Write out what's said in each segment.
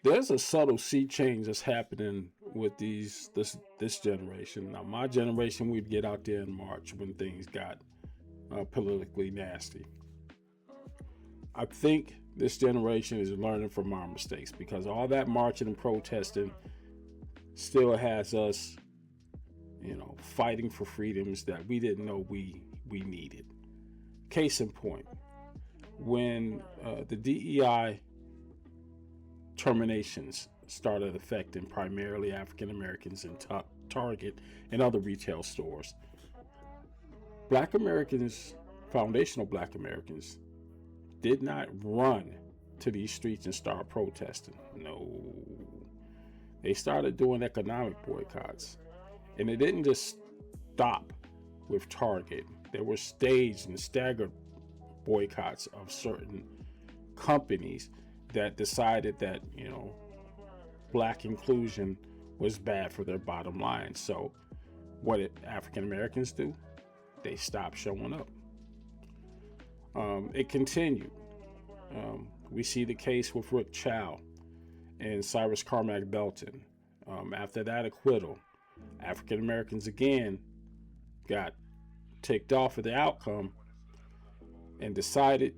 there's a subtle sea change that's happening with this generation. Now, my generation, we'd get out there in March when things got politically nasty. I think this generation is learning from our mistakes because all that marching and protesting still has us, fighting for freedoms that we didn't know we needed. Case in point, when the DEI terminations started affecting primarily African Americans in Target and other retail stores, Black Americans, foundational Black Americans, did not run to these streets and start protesting. No. They started doing economic boycotts. And it didn't just stop with Target. There were staged and staggered boycotts of certain companies that decided that, Black inclusion was bad for their bottom line. So what did African Americans do? They stopped showing up. It continued. We see the case with Rick Chow and Cyrus Carmack Belton. After that acquittal, African Americans again got ticked off of the outcome and decided,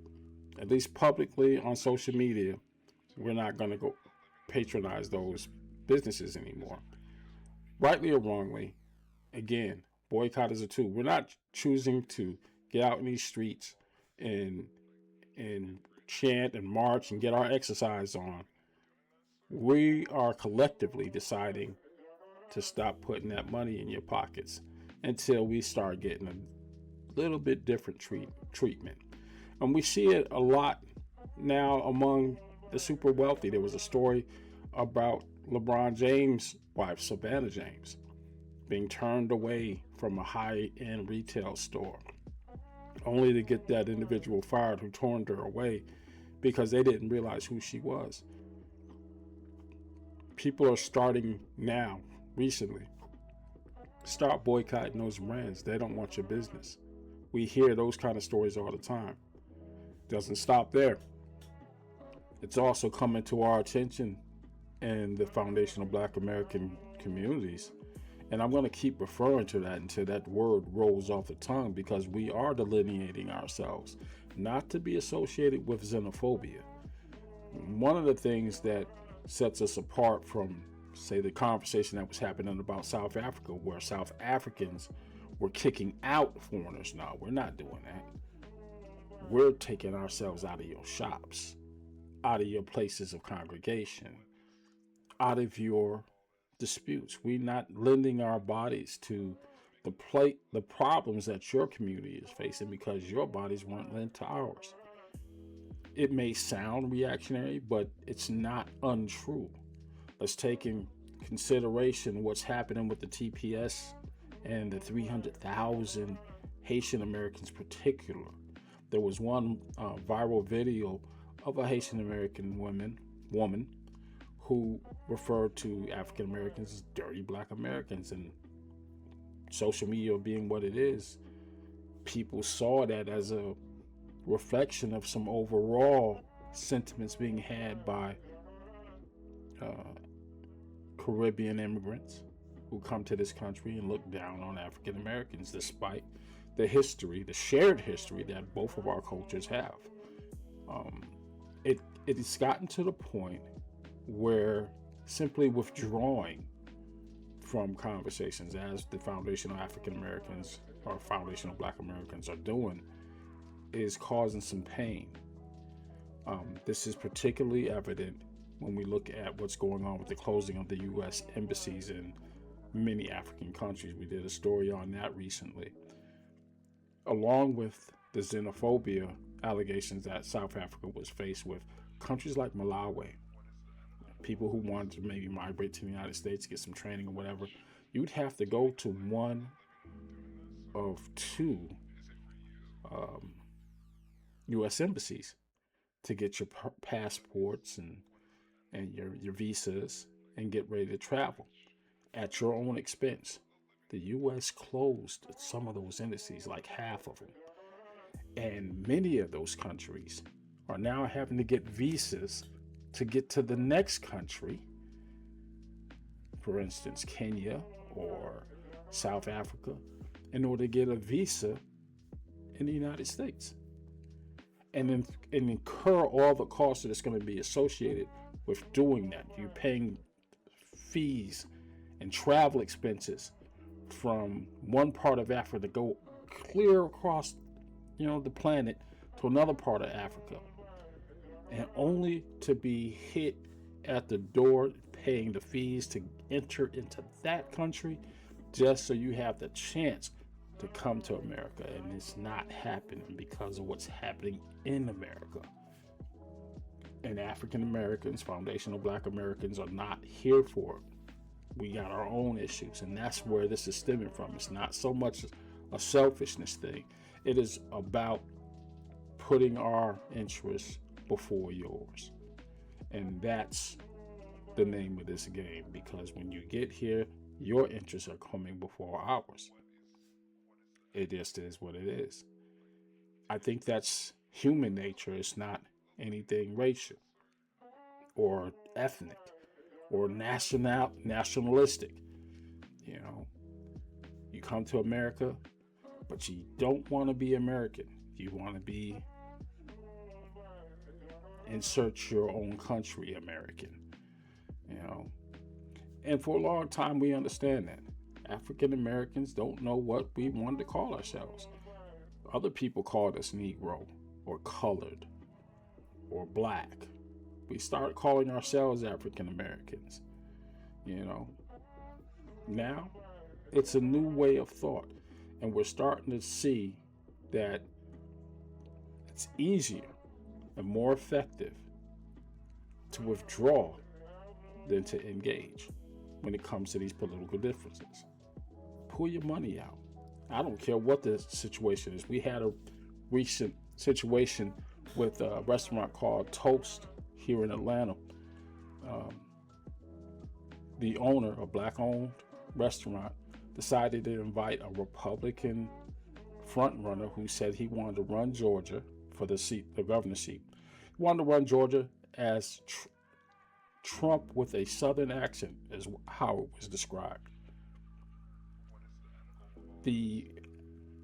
at least publicly on social media, we're not going to go patronize those businesses anymore. Rightly or wrongly, again, boycott is a tool. We're not choosing to get out in these streets and chant and march and get our exercise on. We are collectively deciding to stop putting that money in your pockets until we start getting a little bit different treatment. And we see it a lot now among the super wealthy. There was a story about LeBron James' wife, Savannah James, being turned away from a high-end retail store, only to get that individual fired who turned her away because they didn't realize who she was. People are starting now, recently, start boycotting those brands. They don't want your business. We hear those kind of stories all the time. Doesn't stop there. It's also coming to our attention in the foundational Black American communities. And I'm going to keep referring to that until that word rolls off the tongue, because we are delineating ourselves not to be associated with xenophobia. One of the things that sets us apart from, say, the conversation that was happening about South Africa, where South Africans were kicking out foreigners. No, we're not doing that. We're taking ourselves out of your shops, out of your places of congregation, out of your disputes. We're not lending our bodies to the problems that your community is facing because your bodies weren't lent to ours. It may sound reactionary, but it's not untrue. Let's take in consideration what's happening with the TPS and the 300,000 Haitian Americans particular. There was one viral video of a Haitian American woman who referred to African Americans as dirty Black Americans, and social media being what it is, people saw that as a reflection of some overall sentiments being had by Caribbean immigrants who come to this country and look down on African Americans, despite the history, the shared history that both of our cultures have. It's gotten to the point where simply withdrawing from conversations, as the foundational African Americans or foundational Black Americans are doing, is causing some pain. This is particularly evident when we look at what's going on with the closing of the U.S. embassies in many African countries. We did a story on that recently. Along with the xenophobia allegations that South Africa was faced with, countries like Malawi, people who wanted to maybe migrate to the United States, get some training or whatever, you'd have to go to one of two U.S. embassies to get your passports and your visas and get ready to travel at your own expense. The U.S. closed some of those embassies, like half of them. And many of those countries are now having to get visas to get to the next country, for instance, Kenya or South Africa, in order to get a visa in the United States and incur all the costs that's going to be associated with doing that. You're paying fees and travel expenses from one part of Africa to go clear across, the planet to another part of Africa, and only to be hit at the door paying the fees to enter into that country just so you have the chance to come to America. And it's not happening because of what's happening in America. And African Americans, foundational Black Americans, are not here for it. We got our own issues, and that's where this is stemming from. It's not so much a selfishness thing. It is about putting our interests before yours. And that's the name of this game, because when you get here, your interests are coming before ours. It just is what it is. I think that's human nature. It's not anything racial or ethnic or nationalistic. You come to America, but you don't want to be American. You want to be insert your own country American. And for a long time we understand that African Americans don't know what we wanted to call ourselves. Other people called us Negro or colored or Black. We started calling ourselves African Americans. Now it's a new way of thought, and we're starting to see that it's easier and more effective to withdraw than to engage when it comes to these political differences. Pull your money out. I don't care what the situation is. We had a recent situation with a restaurant called Toast here in Atlanta. The owner, a Black-owned restaurant, decided to invite a Republican frontrunner who said he wanted to run Georgia for the seat, the governor's seat. He wanted to run Georgia as Trump with a Southern accent, is how it was described. The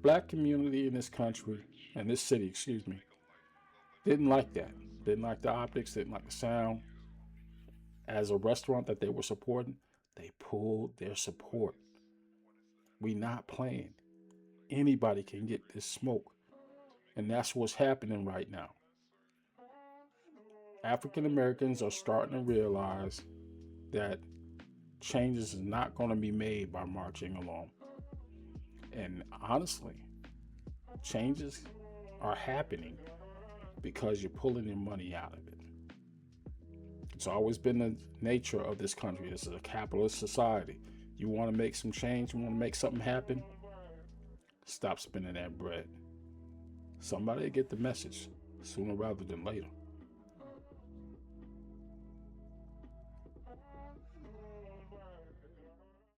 Black community in this country, and this city, didn't like that. Didn't like the optics, didn't like the sound. As a restaurant that they were supporting, they pulled their support. We not playing. Anybody can get this smoke. And that's what's happening right now. African Americans are starting to realize that changes is not going to be made by marching along. And honestly, changes are happening because you're pulling your money out of it. It's always been the nature of this country. This is a capitalist society. You want to make some change, you want to make something happen, stop spending that bread. Somebody get the message sooner rather than later.